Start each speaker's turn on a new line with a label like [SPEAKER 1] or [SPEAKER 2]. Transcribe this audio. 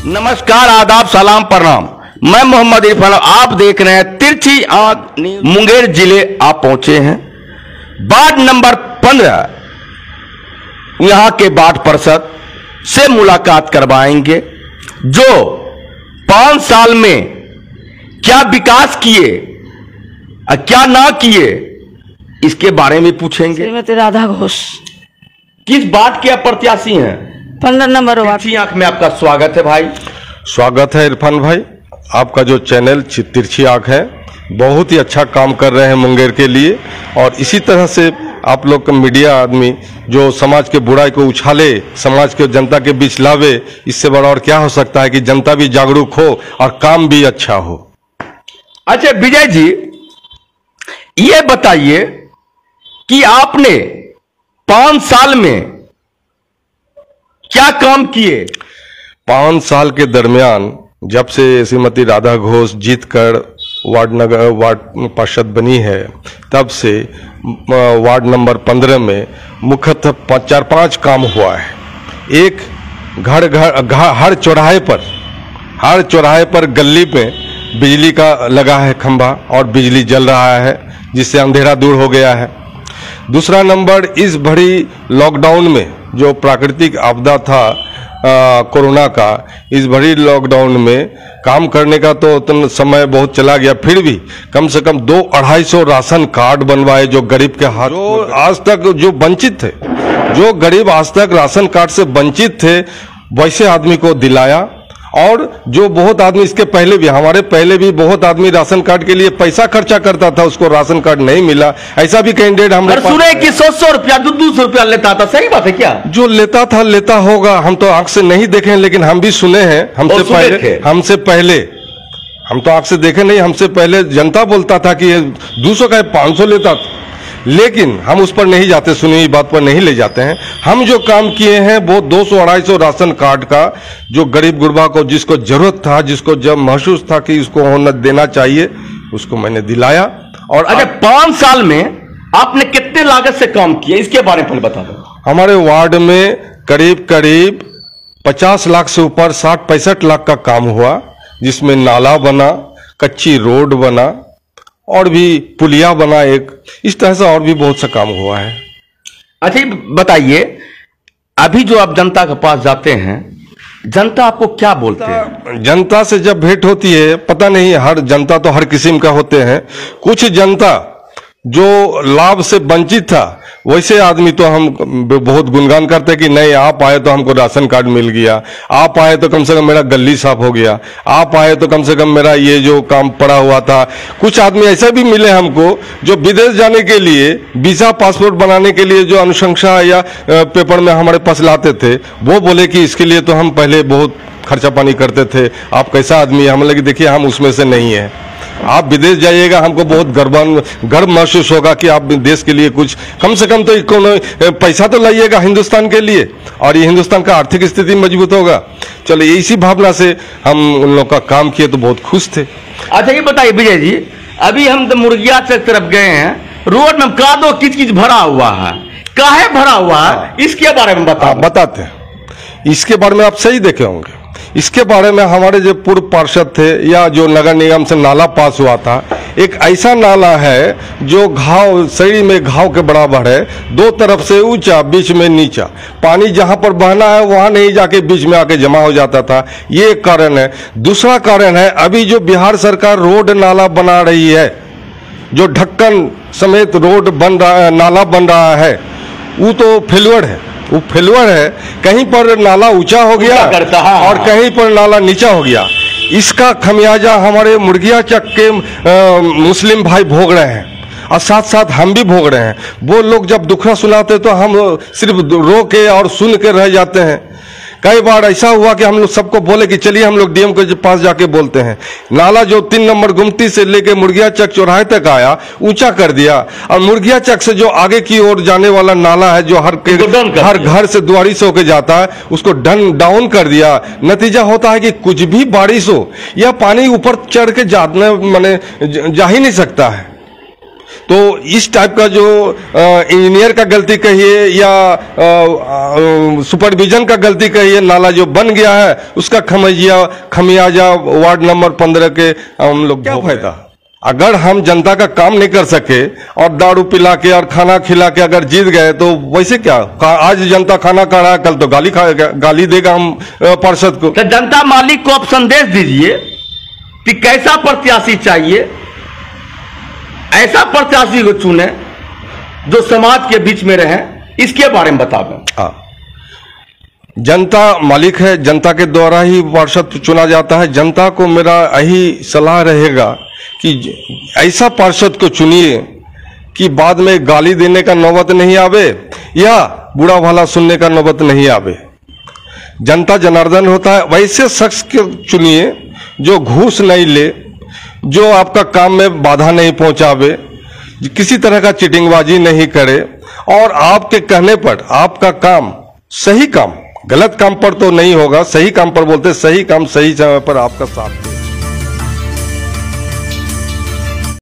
[SPEAKER 1] नमस्कार, आदाब, सलाम, प्रणाम। मैं मोहम्मद इरफान, आप देख रहे हैं तिरछी आंख न्यूज़। मुंगेर जिले आप पहुंचे हैं। वार्ड नंबर 15 यहां के वार्ड पार्षद से मुलाकात करवाएंगे, जो 5 साल में क्या विकास किए और क्या ना किए इसके बारे में पूछेंगे।
[SPEAKER 2] श्रीमती राधा घोष।
[SPEAKER 1] किस वार्ड के आप प्रत्याशी हैं?
[SPEAKER 2] 15 नंबर वार्ड।
[SPEAKER 1] तिरछी आंख में आपका स्वागत है भाई।
[SPEAKER 3] स्वागत है इरफान भाई। आपका जो चैनल तिरछी आंख है बहुत ही अच्छा काम कर रहे हैं मुंगेर के लिए, और इसी तरह से आप लोग का मीडिया आदमी जो समाज के बुराई को उछाले, समाज के जनता के बीच लावे, इससे बड़ा और क्या हो सकता है कि जनता भी जागरूक हो और काम भी अच्छा हो।
[SPEAKER 1] अच्छा विजय जी, ये बताइए कि आपने 5 साल में क्या काम किए?
[SPEAKER 3] 5 साल के दरमियान जब से श्रीमती राधा घोष जीतकर वार्ड पार्षद बनी है, तब से वार्ड नंबर 15 में मुख्यतः 4-5 काम हुआ है। एक, हर चौराहे पर गली में बिजली का लगा है खंभा और बिजली जल रहा है, जिससे अंधेरा दूर हो गया है। दूसरा नंबर, इस भरी लॉकडाउन में जो प्राकृतिक आपदा था कोरोना का, इस भरी लॉकडाउन में काम करने का तो समय बहुत चला गया, फिर भी कम से कम 200-250 राशन कार्ड बनवाए जो गरीब के हाथ, जो आज तक जो वंचित थे, जो गरीब आज तक राशन कार्ड से वंचित थे, वैसे आदमी को दिलाया। और जो बहुत आदमी इसके पहले भी, हमारे पहले भी बहुत आदमी राशन कार्ड के लिए पैसा खर्चा करता था, उसको राशन कार्ड नहीं मिला। ऐसा भी कैंडिडेट हम
[SPEAKER 1] सुने कि 100 रुपया 200 रुपया लेता था, सही बात है क्या? जो
[SPEAKER 3] लेता था लेता होगा, हम तो आंख से नहीं देखे, लेकिन हम भी सुने हैं। हमसे पहले हम तो आंख से देखे नहीं, हमसे पहले जनता बोलता था कि 200 का 500 लेता था, लेकिन हम उस पर नहीं जाते, सुनी हुई बात पर नहीं ले जाते हैं। हम जो काम किए हैं वो 200-250 राशन कार्ड का, जो गरीब गुरबा को जिसको जरूरत था, जिसको जब महसूस था कि उसको होना देना चाहिए, उसको मैंने दिलाया। और
[SPEAKER 1] अच्छा, 5 साल में आपने कितने लागत से काम किया, इसके बारे में बता दो।
[SPEAKER 3] हमारे वार्ड में करीब 50 लाख से ऊपर 60-65 लाख का काम हुआ, जिसमें नाला बना, कच्ची रोड बना और भी पुलिया बना, एक इस तरह से और भी बहुत सा काम हुआ है।
[SPEAKER 1] अच्छा बताइए, अभी जो आप जनता के पास जाते हैं, जनता आपको क्या बोलते हैं?
[SPEAKER 3] जनता से जब भेंट होती है, पता नहीं, हर जनता तो हर किस्म का होते हैं। कुछ जनता जो लाभ से वंचित था, वैसे आदमी तो हम बहुत गुणगान करते कि नहीं, आप आए तो हमको राशन कार्ड मिल गया, आप आए तो कम से कम मेरा गली साफ हो गया, आप आए तो कम से कम मेरा ये जो काम पड़ा हुआ था। कुछ आदमी ऐसे भी मिले हमको जो विदेश जाने के लिए, वीजा पासपोर्ट बनाने के लिए जो अनुशंसा या पेपर में हमारे पास लाते थे, वो बोले कि इसके लिए तो हम पहले बहुत खर्चा पानी करते थे, आप कैसा आदमी है? हम लगे देखिए हम उसमें से नहीं है। आप विदेश जाइएगा, हमको बहुत गर्व महसूस होगा कि आप देश के लिए कुछ कम से कम तो पैसा तो लाइएगा हिंदुस्तान के लिए, और ये हिंदुस्तान का आर्थिक स्थिति मजबूत होगा। चलो, इसी भावना से हम उन लोगों का काम किए तो बहुत खुश थे।
[SPEAKER 1] अच्छा ये बताइए विजय जी, अभी हम तो मुर्गिया चक तरफ गए हैं, रोड में कादो किच भरा हुआ है, काहे भरा हुआ है, इसके बारे में
[SPEAKER 3] बताते हैं। इसके बारे में आप सही देखे होंगे। इसके बारे में हमारे जो पूर्व पार्षद थे या जो नगर निगम से नाला पास हुआ था, एक ऐसा नाला है जो शरीर में घाव के बराबर है, 2 तरफ से ऊंचा, बीच में नीचा। पानी जहां पर बहना है वहां नहीं जाके बीच में आके जमा हो जाता था, ये एक कारण है। दूसरा कारण है, अभी जो बिहार सरकार रोड नाला बना रही है, जो ढक्कन समेत रोड बन रहा है, नाला बन रहा है, वो तो फेल्योर है। वो फेल्योर है, कहीं पर नाला ऊंचा हो गया और कहीं पर नाला नीचा हो गया। इसका खमियाजा हमारे मुर्गिया चक के मुस्लिम भाई भोग रहे हैं, और साथ साथ हम भी भोग रहे हैं। वो लोग जब दुखड़ा सुनाते तो हम सिर्फ रो के और सुन के रह जाते हैं। कई बार ऐसा हुआ कि हम लोग सबको बोले कि चलिए हम लोग डीएम के पास जाके बोलते हैं। नाला जो 3 नंबर गुमती से लेके मुर्गिया चक चौराहे तक आया, ऊंचा कर दिया, और मुर्गिया चक से जो आगे की ओर जाने वाला नाला है, जो हर घर से दुआरी से होके जाता है, उसको डाउन कर दिया। नतीजा होता है कि कुछ भी बारिश हो या पानी ऊपर चढ़ के जा ही नहीं सकता है। तो इस टाइप का जो इंजीनियर का गलती कहिए या सुपरविजन का गलती कहिए, नाला जो बन गया है उसका खमियाजा वार्ड नंबर 15 के हम लोग क्या फायदा। अगर हम जनता का काम नहीं कर सके और दारू पिला के और खाना खिला के अगर जीत गए तो वैसे क्या, आज जनता खाना खा रहा है, कल तो गाली देगा हम पार्षद को।
[SPEAKER 1] तो जनता मालिक को आप संदेश दीजिए कि कैसा प्रत्याशी चाहिए, ऐसा प्रत्याशी को चुने जो समाज के बीच में रहे, इसके बारे में बता दें।
[SPEAKER 3] हाँ, जनता मालिक है, जनता के द्वारा ही पार्षद चुना जाता है। जनता को मेरा यही सलाह रहेगा कि ऐसा पार्षद को चुनिए कि बाद में गाली देने का नौबत नहीं आवे या बुरा भला सुनने का नौबत नहीं आवे। जनता जनार्दन होता है, वैसे शख्स को चुनिए जो घूस नहीं ले, जो आपका काम में बाधा नहीं पहुंचावे, किसी तरह का चीटिंगबाजी नहीं करे और आपके कहने पर आपका काम, सही काम, गलत काम पर तो नहीं होगा, सही काम पर बोलते, सही काम सही समय पर आपका साथ दे।